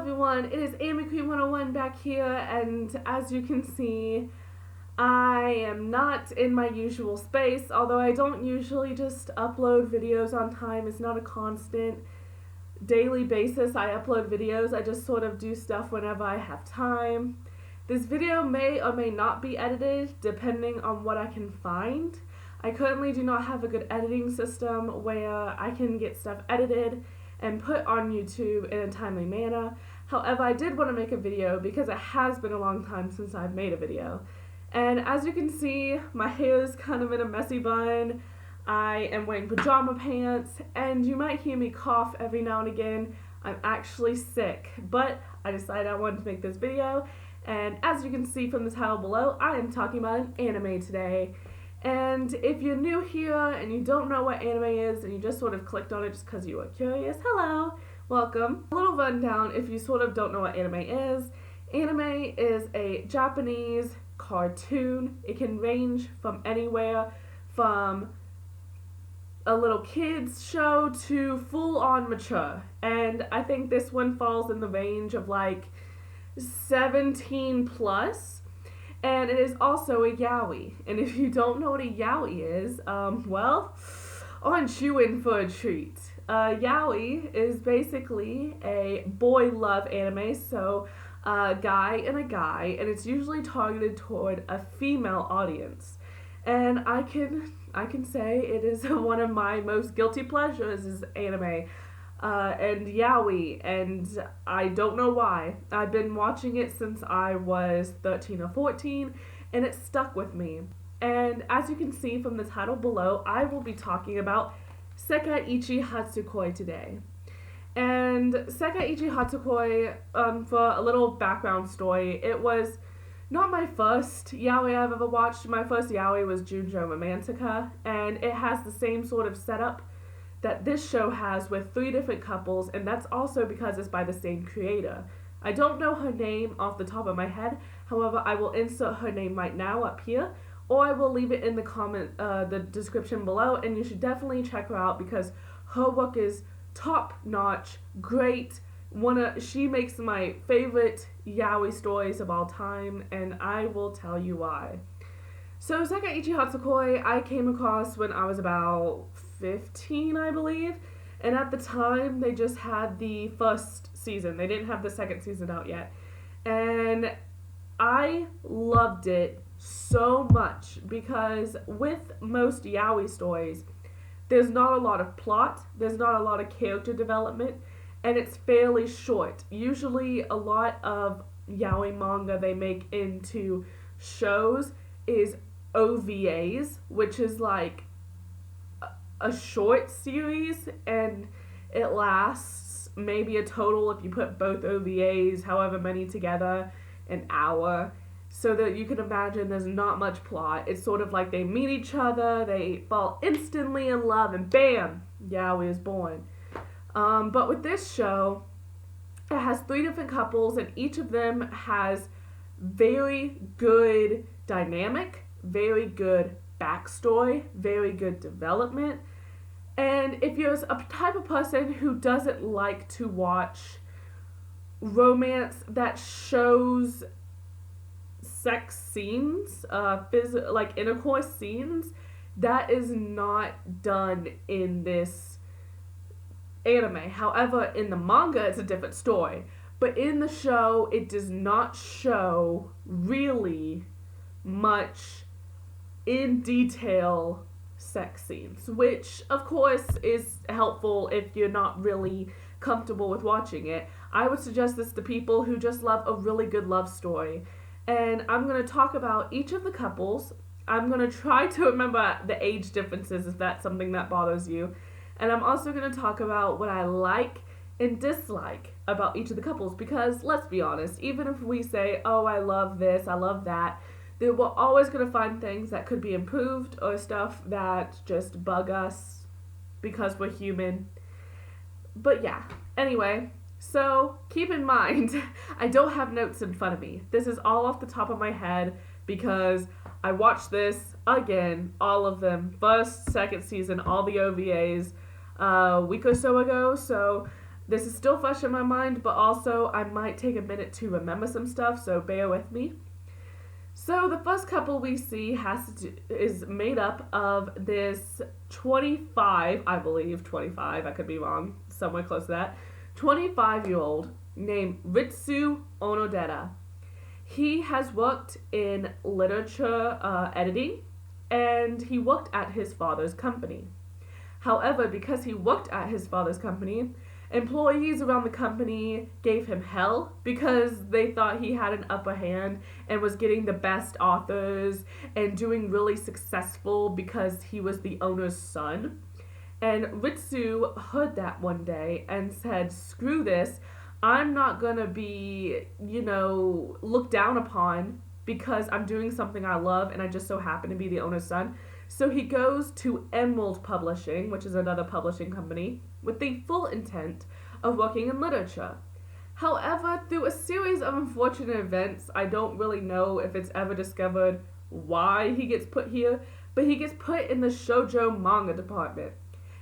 everyone, it is Amy Queen 101 back here, and as you can see, I am not in my usual space, although I don't usually just upload videos on time. It's not a constant daily basis I upload videos. I just sort of do stuff whenever I have time. This video may or may not be edited depending on what I can find. I currently do not have a good editing system where I can get stuff edited and put on YouTube in a timely manner. However, I did want to make a video because it has been a long time since I've made a video. And as you can see, my hair is kind of in a messy bun. I am wearing pajama pants, and you might hear me cough every now and again. I'm actually sick, but I decided I wanted to make this video. And as you can see from the title below, I am talking about an anime today. And if you're new here and you don't know what anime is and you just sort of clicked on it just because you were curious, hello, welcome. A little rundown if you sort of don't know what anime is. Anime is a Japanese cartoon. It can range from anywhere from a little kids show to full-on mature. And I think this one falls in the range of like 17 plus. And it is also a yaoi. And if you don't know what a yaoi is, well, aren't you in for a treat? Yaoi is basically a boy love anime, so a guy and a guy, and it's usually targeted toward a female audience. And I can say it is one of my most guilty pleasures is anime. And yaoi, and I don't know why. I've been watching it since I was 13 or 14, and it stuck with me. And as you can see from the title below, I will be talking about Sekaiichi Hatsukoi today. And Sekaiichi Hatsukoi, for a little background story, it was not my first yaoi I've ever watched. My first yaoi was Junjo Romantica, and it has the same sort of setup that this show has with 3 different couples, and that's also because it's by the same creator. I don't know her name off the top of my head, however, I will insert her name right now up here, or I will leave it in the description below, and you should definitely check her out because her work is top-notch, great. She makes my favorite yaoi stories of all time, and I will tell you why. So Sekaiichi Hatsukoi I came across when I was about 15, I believe, and at the time they just had the first season. They didn't have the second season out yet, and I loved it so much because with most yaoi stories, there's not a lot of plot, there's not a lot of character development, and it's fairly short. Usually a lot of yaoi manga they make into shows is OVAs, which is like a short series, and it lasts maybe a total, if you put both OVAs, however many together, an hour. So that you can imagine there's not much plot. It's sort of like they meet each other, they fall instantly in love, and bam, yaoi is born. But with this show, it has 3 different couples, and each of them has very good dynamic, very good backstory, very good development. And if you're a type of person who doesn't like to watch romance that shows sex scenes, like intercourse scenes, that is not done in this anime. However, in the manga, it's a different story. But in the show, it does not show really much in detail sex scenes, which of course is helpful if you're not really comfortable with watching it. I would suggest this to people who just love a really good love story. And I'm going to talk about each of the couples. I'm going to try to remember the age differences if that's something that bothers you. And I'm also going to talk about what I like and dislike about each of the couples, because let's be honest, even if we say, oh, I love this, I love that, then we're always going to find things that could be improved or stuff that just bug us because we're human. But yeah, anyway, so keep in mind, I don't have notes in front of me. This is all off the top of my head because I watched this again, all of them, first, second season, all the OVAs, a week or so ago, so This is still fresh in my mind, but also I might take a minute to remember some stuff, so bear with me. So the first couple we see is made up of this 25, I believe, 25, I could be wrong, somewhere close to that, 25-year-old named Ritsu Onodera. He has worked in literature editing, and he worked at his father's company. However, because he worked at his father's company, employees around the company gave him hell because they thought he had an upper hand and was getting the best authors and doing really successful because he was the owner's son. And Ritsu heard that one day and said, screw this, I'm not gonna be, looked down upon because I'm doing something I love and I just so happen to be the owner's son. So he goes to Emerald Publishing, which is another publishing company, with the full intent of working in literature. However, through a series of unfortunate events, I don't really know if it's ever discovered why he gets put here, but he gets put in the shoujo manga department.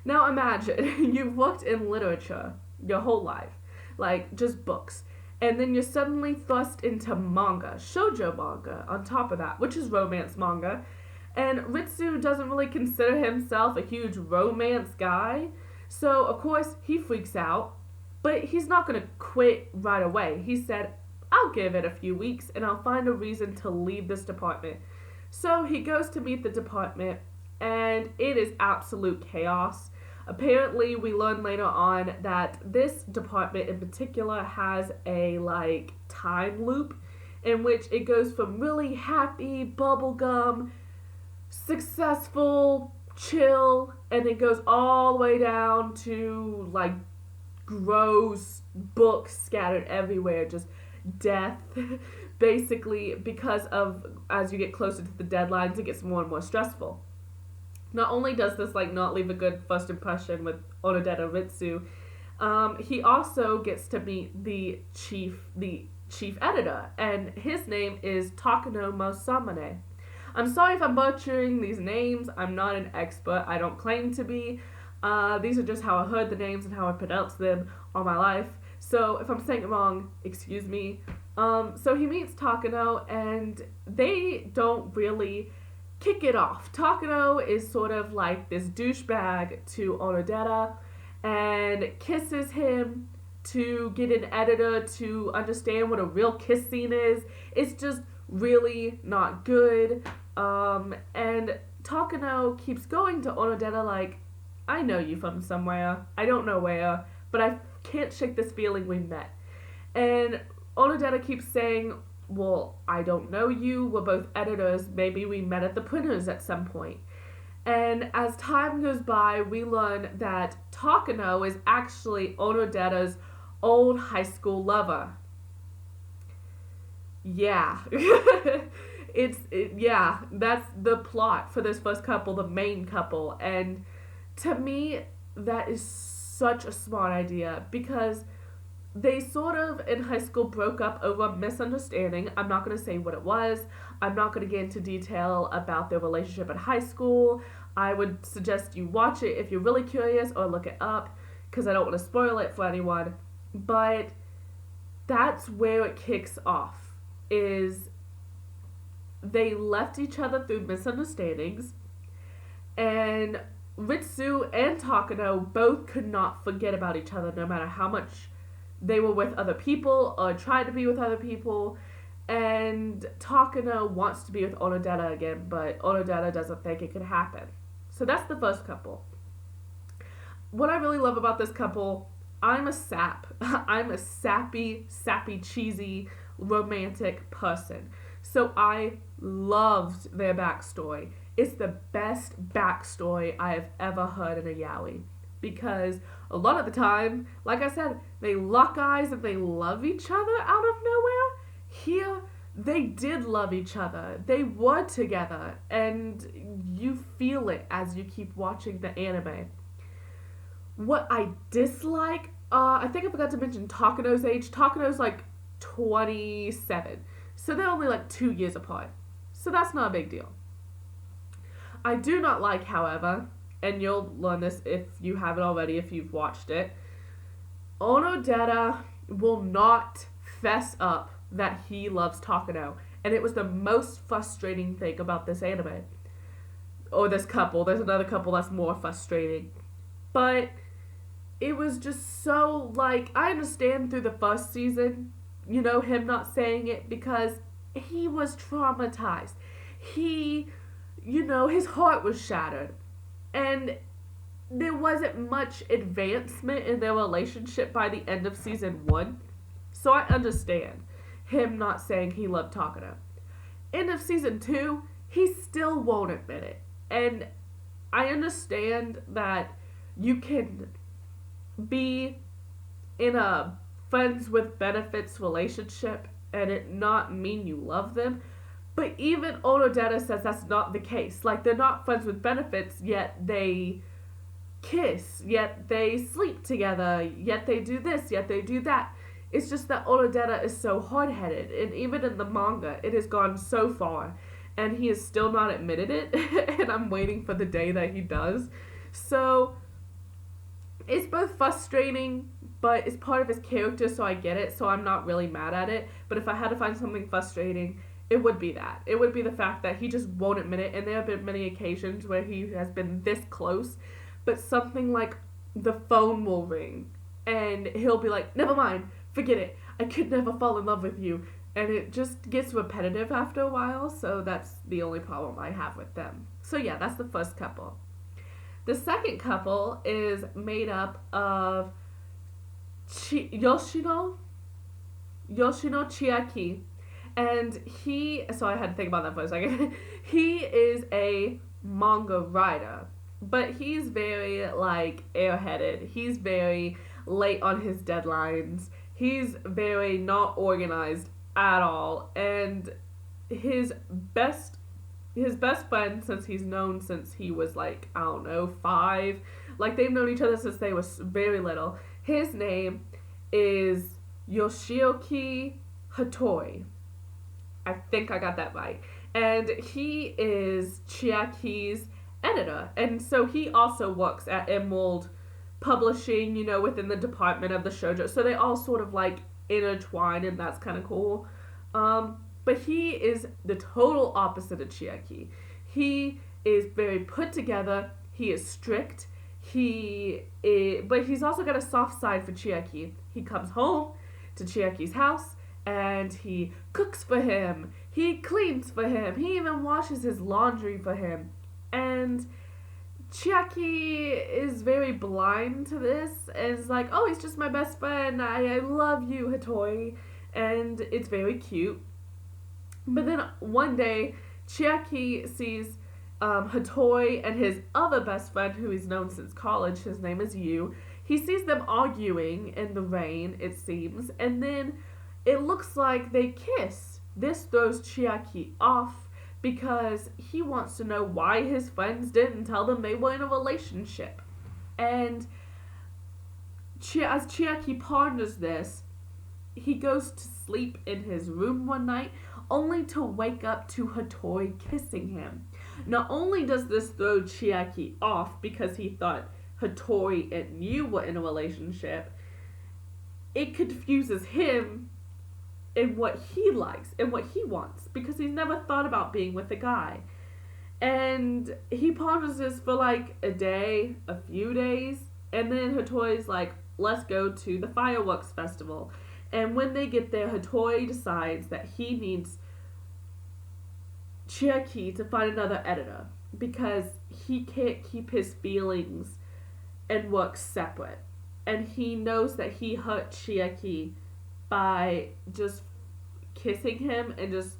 Now imagine, you've worked in literature your whole life, like just books, and then you're suddenly thrust into manga, shoujo manga, on top of that, which is romance manga. And Ritsu doesn't really consider himself a huge romance guy, so of course he freaks out, but he's not going to quit right away. He said, I'll give it a few weeks and I'll find a reason to leave this department. So he goes to meet the department, and it is absolute chaos. Apparently, we learn later on that this department in particular has a time loop in which it goes from really happy bubblegum successful, chill, and it goes all the way down to gross books scattered everywhere, just death. Basically, because of as you get closer to the deadlines, it gets more and more stressful. Not only does this not leave a good first impression with Onodera Ritsu, he also gets to meet the chief editor, and his name is Takano Mosamane. I'm sorry if I'm butchering these names. I'm not an expert. I don't claim to be. These are just how I heard the names and how I pronounce them all my life. So if I'm saying it wrong, excuse me. So he meets Takano, and they don't really kick it off. Takano is sort of like this douchebag to Onodera and kisses him to get an editor to understand what a real kiss scene is. It's just really not good. And Takano keeps going to Onodera I know you from somewhere. I don't know where, but I can't shake this feeling we met. And Onodera keeps saying, well, I don't know you. We're both editors. Maybe we met at the printers at some point. And as time goes by, we learn that Takano is actually Onodera's old high school lover. Yeah. That's the plot for this first couple, the main couple. And to me, that is such a smart idea because they sort of in high school broke up over a misunderstanding. I'm not going to say what it was. I'm not going to get into detail about their relationship in high school. I would suggest you watch it if you're really curious, or look it up because I don't want to spoil it for anyone. But that's where it kicks off, is they left each other through misunderstandings, and Ritsu and Takano both could not forget about each other no matter how much they were with other people or tried to be with other people. And Takano wants to be with Onodera again, but Onodera doesn't think it could happen. So that's the first couple. What I really love about this couple, I'm a sap. I'm a sappy, cheesy, romantic person. So I loved their backstory. It's the best backstory I have ever heard in a yaoi. Because a lot of the time, like I said, they lock eyes and they love each other out of nowhere. Here, they did love each other. They were together. And you feel it as you keep watching the anime. What I dislike, I think I forgot to mention Takano's age. Takano's 27. So they're only 2 years apart. So that's not a big deal. I do not like, however, and you'll learn this if you haven't already, if you've watched it, Onodera will not fess up that he loves Takano. And it was the most frustrating thing about this anime. Or this couple. There's another couple that's more frustrating. But it was just so, like, I understand through the first season, him not saying it because he was traumatized. He, his heart was shattered. And there wasn't much advancement in their relationship by the end of season 1. So I understand him not saying he loved Takano. End of season 2, he still won't admit it. And I understand that you can be in a friends with benefits relationship and it not mean you love them. But even Onodera says that's not the case. Like, they're not friends with benefits, yet they kiss, yet they sleep together, yet they do this, yet they do that. It's just that Onodera is so hard-headed, and even in the manga, it has gone so far, and he has still not admitted it, and I'm waiting for the day that he does. So, it's both frustrating, but it's part of his character, so I get it, so I'm not really mad at it. But if I had to find something frustrating, it would be that. It would be the fact that he just won't admit it, and there have been many occasions where he has been this close, but something like the phone will ring, and he'll be like, never mind, forget it, I could never fall in love with you. And it just gets repetitive after a while, so that's the only problem I have with them. So yeah, that's the first couple. The second couple is made up of Yoshino Chiaki. And so I had to think about that for a second. He is a manga writer, but he's very, airheaded. He's very late on his deadlines. He's very not organized at all. And his best friend, since he's known since he was 5, they've known each other since they were very little. His name is Yoshioki Hatsukoi. I think I got that right. And he is Chiaki's editor. And so he also works at Emerald Publishing, within the department of the shoujo. So they all sort of intertwine, and that's kind of cool. But he is the total opposite of Chiaki. He is very put together. He is strict. But he's also got a soft side for Chiaki. He comes home to Chiaki's house, and he cooks for him. He cleans for him. He even washes his laundry for him. And Chiaki is very blind to this, and is like, oh, he's just my best friend. I love you, Hatsukoi. And it's very cute. But then one day, Chiaki sees Hatsukoi and his other best friend, who he's known since college. His name is Yu. He sees them arguing in the rain, it seems, and then it looks like they kiss. This throws Chiaki off because he wants to know why his friends didn't tell them they were in a relationship. And as Chiaki ponders this, he goes to sleep in his room one night, only to wake up to Hatsukoi kissing him. Not only does this throw Chiaki off because he thought Hatsukoi and Yu were in a relationship, it confuses him in what he likes and what he wants, because he's never thought about being with a guy. And he ponders this for a day, a few days, and then Hatsukoi's like, let's go to the fireworks festival. And when they get there, Hatsukoi decides that he needs Chiaki to find another editor, because he can't keep his feelings and work separate. And he knows that he hurt Chiaki by just kissing him and just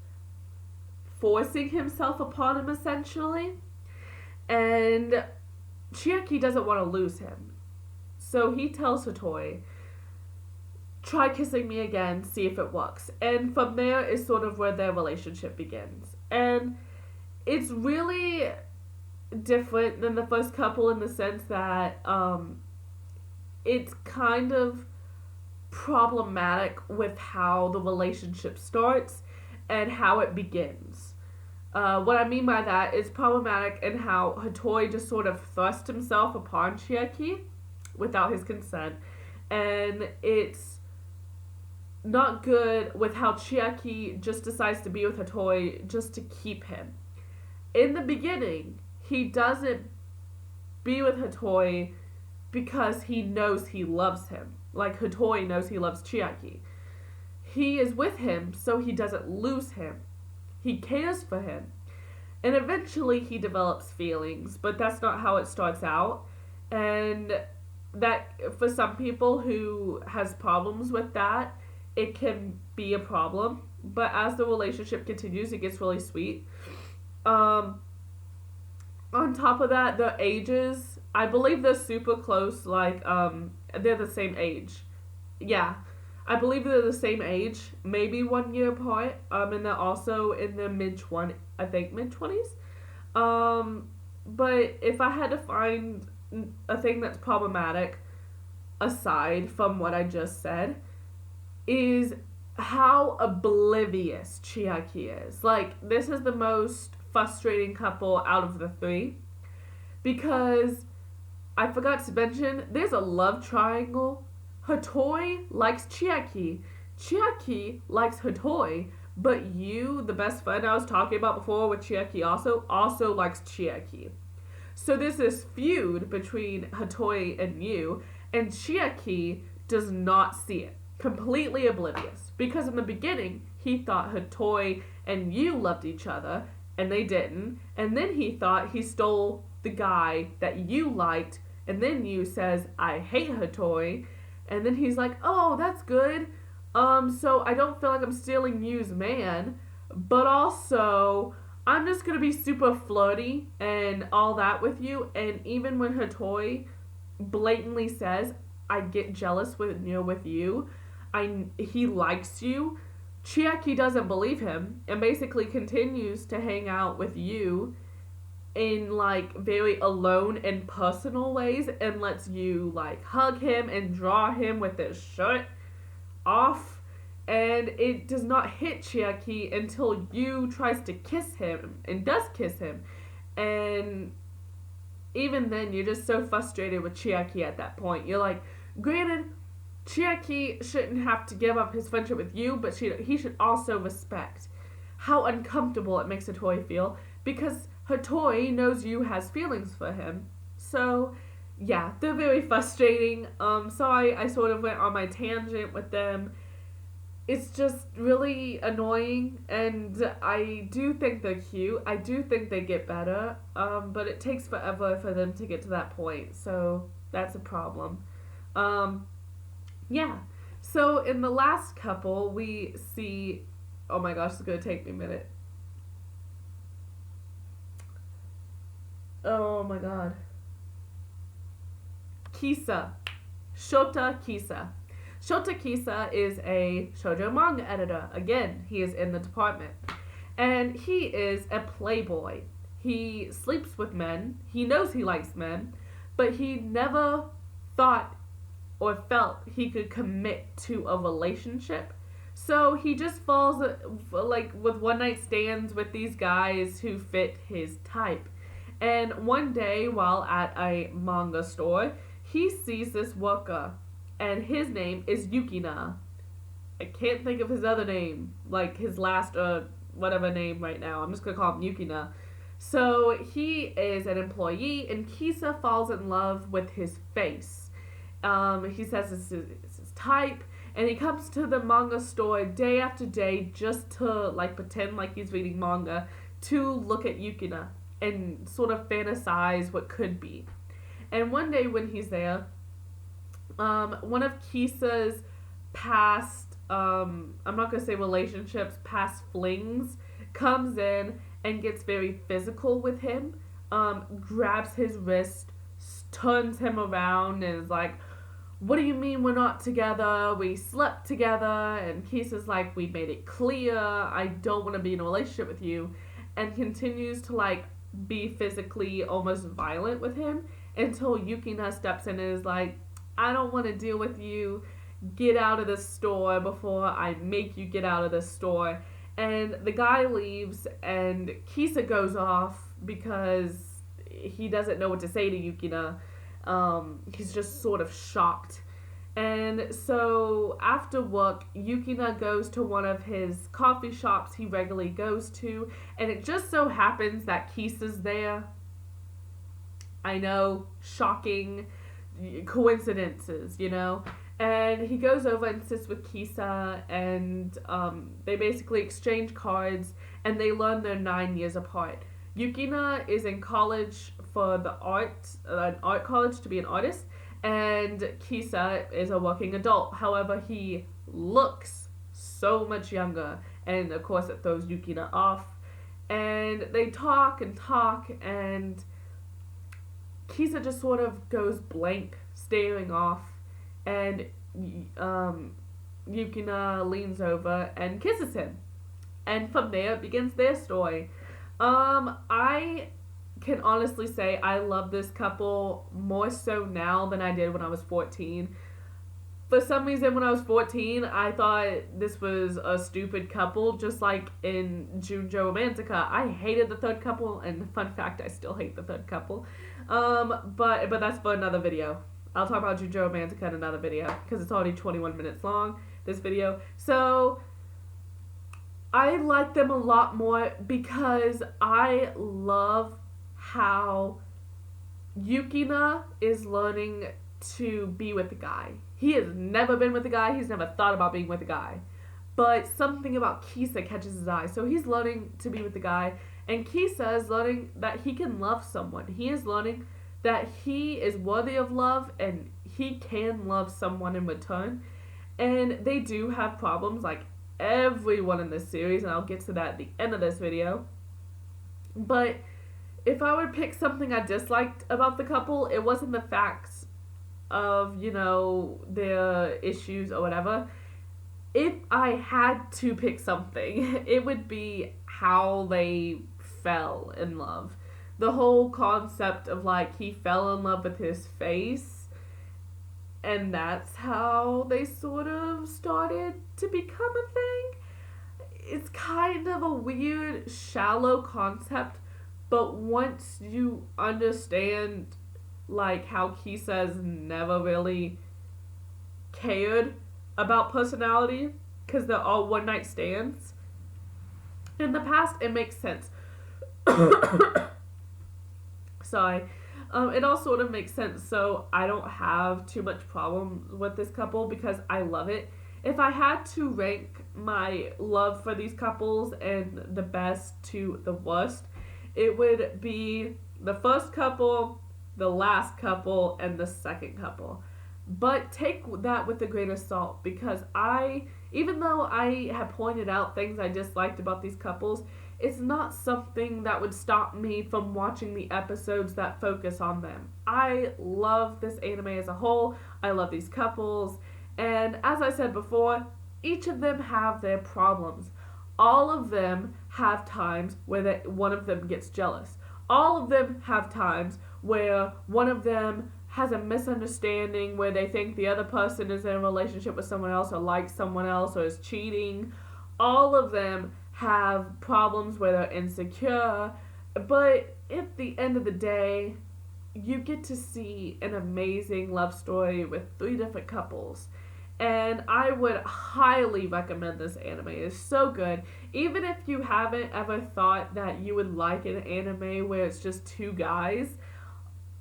forcing himself upon him, essentially. And Chiaki doesn't want to lose him. So he tells Hatsukoi, try kissing me again, see if it works. And from there is sort of where their relationship begins. And it's really different than the first couple in the sense that it's kind of problematic with how the relationship starts and how it begins. What I mean by that is problematic in how Hatsukoi just sort of thrust himself upon Chiaki without his consent, and it's not good with how Chiaki just decides to be with Hatoi just to keep him. In the beginning, he doesn't be with Hatoi because he knows he loves him. Like Hatoi knows he loves Chiaki. He is with him so he doesn't lose him. He cares for him. And eventually he develops feelings, but that's not how it starts out. And that, for some people who has problems with that, it can be a problem. But as the relationship continues, it gets really sweet. On top of that, the ages, I believe they're super close. Like, they're the same age. Yeah, I believe they're the same age, maybe 1 year apart. And they're also in their mid-20s. But if I had to find a thing that's problematic, aside from what I just said, is how oblivious Chiaki is. Like, this is the most frustrating couple out of the three. Because, I forgot to mention, there's a love triangle. Hatoi likes Chiaki. Chiaki likes Hatoi. But you, the best friend I was talking about before with Chiaki also likes Chiaki. So there's this feud between Hatoi and you, and Chiaki does not see it. Completely oblivious. Because in the beginning, he thought Hatoi and you loved each other, and they didn't. And then he thought he stole the guy that you liked, and then you says, I hate Hatoi. And then he's like, oh, that's good. So I don't feel like I'm stealing you's man, but also I'm just gonna be super flirty and all that with you. And even when Hatoi blatantly says, I get jealous with you, he likes you, Chiaki doesn't believe him and basically continues to hang out with you in like very alone and personal ways, and lets you like hug him and draw him with his shirt off. And it does not hit Chiaki until you tries to kiss him and does kiss him. And even then, you're just so frustrated with Chiaki at that point. You're like, granted, Chiaki shouldn't have to give up his friendship with you, but he should also respect how uncomfortable it makes Hatoi feel, because Hatoi knows you has feelings for him. So, yeah, they're very frustrating. So I sort of went on my tangent with them. It's just really annoying, and I do think they're cute. I do think they get better, but it takes forever for them to get to that point, so that's a problem. Yeah. So in the last couple, we see... Oh my gosh, it's going to take me a minute. Oh my god. Kisa. Shota Kisa. Shota Kisa is a shoujo manga editor. Again, he is in the department. And he is a playboy. He sleeps with men. He knows he likes men. But he never thought or felt he could commit to a relationship. So he just falls like with one night stands with these guys who fit his type. And one day while at a manga store, he sees this worker. And his name is Yukina. I can't think of his other name, like his last whatever name right now. I'm just gonna call him Yukina. So he is an employee, and Kisa falls in love with his face. He says it's his type, and he comes to the manga store day after day just to like pretend like he's reading manga, to look at Yukina and sort of fantasize what could be. And one day when he's there, one of Kisa's past, I'm not going to say relationships, past flings, comes in and gets very physical with him, grabs his wrist, turns him around, and is like, what do you mean we're not together? We slept together. And Kisa's like, we made it clear, I don't want to be in a relationship with you, and continues to like be physically almost violent with him until Yukina steps in and is like, I don't want to deal with you. Get out of the store before I make you get out of the store. And the guy leaves, and Kisa goes off because he doesn't know what to say to Yukina. He's just sort of shocked. And so after work, Yukina goes to one of his coffee shops he regularly goes to, and it just so happens that Kisa's there. I know, shocking coincidences, you know? And he goes over and sits with Kisa, and they basically exchange cards, and they learn they're 9 years apart. Yukina is in college for an art college to be an artist, and Kisa is a working adult. However, he looks so much younger, and of course it throws Yukina off. And they talk, and Kisa just sort of goes blank, staring off, and Yukina leans over and kisses him. And from there begins their story. I can honestly say I love this couple more so now than I did when I was 14. For some reason, when I was 14, I thought this was a stupid couple, just like in Junjo Romantica. I hated the third couple, and fun fact, I still hate the third couple. But that's for another video. I'll talk about Junjo Romantica in another video, because it's already 21 minutes long, this video. So, I like them a lot more because I love how Yukina is learning to be with the guy. He has never been with a guy. He's never thought about being with a guy. But something about Kisa catches his eye. So he's learning to be with the guy. And Kisa is learning that he can love someone. He is learning that he is worthy of love and he can love someone in return. And they do have problems like everyone in this series. And I'll get to that at the end of this video. But if I would pick something I disliked about the couple, it wasn't the facts of, you know, their issues or whatever. If I had to pick something, it would be how they fell in love. The whole concept of, like, he fell in love with his face, and that's how they sort of started to become a thing. It's kind of a weird, shallow concept, but once you understand like how Kisa's never really cared about personality because they're all one night stands. In the past, it makes sense. Sorry. It all sort of makes sense, so I don't have too much problem with this couple because I love it. If I had to rank my love for these couples and the best to the worst, it would be the first couple, the last couple, and the second couple. But take that with a grain of salt because even though I have pointed out things I disliked about these couples, it's not something that would stop me from watching the episodes that focus on them. I love this anime as a whole. I love these couples. And as I said before, each of them have their problems. All of them have times where one of them gets jealous. All of them have times where one of them has a misunderstanding where they think the other person is in a relationship with someone else or likes someone else or is cheating. All of them have problems where they're insecure. But at the end of the day, you get to see an amazing love story with 3 different couples. And I would highly recommend this anime. It's so good. Even if you haven't ever thought that you would like an anime where it's just 2 guys,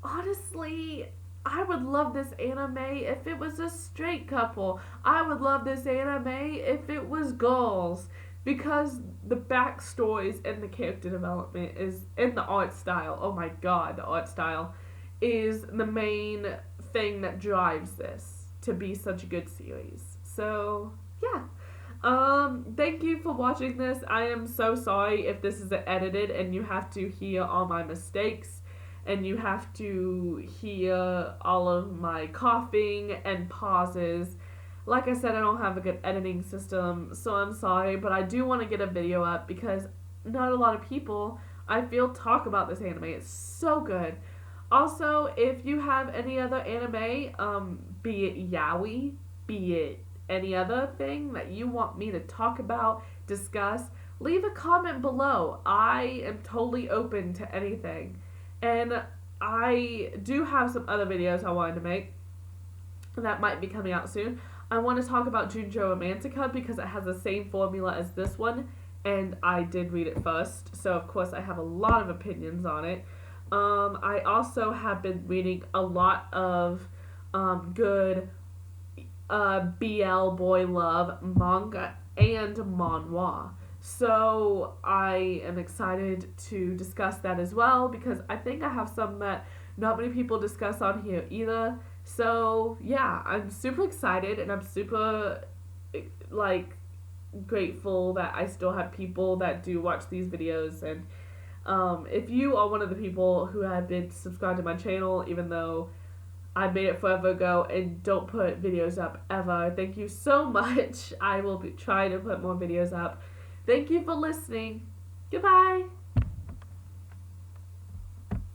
honestly, I would love this anime if it was a straight couple. I would love this anime if it was girls. Because the backstories and the character development is in the art style. Oh my god, the art style is the main thing that drives this to be such a good series. So, yeah. Thank you for watching this. I am so sorry if this is edited and you have to hear all my mistakes and you have to hear all of my coughing and pauses. Like I said, I don't have a good editing system, so I'm sorry, but I do want to get a video up because not a lot of people, I feel, talk about this anime. It's so good. Also, if you have any other anime, be it yaoi, be it any other thing that you want me to talk about, discuss, leave a comment below. I am totally open to anything. And I do have some other videos I wanted to make. that might be coming out soon. I want to talk about Junjo Romantica because it has the same formula as this one, and I did read it first, so of course I have a lot of opinions on it. I also have been reading a lot of good BL boy love manga and manhwa. So I am excited to discuss that as well because I think I have some that not many people discuss on here either. So yeah, I'm super excited and I'm super like grateful that I still have people that do watch these videos. And if you are one of the people who have been subscribed to my channel, even though I made it forever ago and don't put videos up ever, thank you so much. I will be trying to put more videos up. Thank you for listening. Goodbye.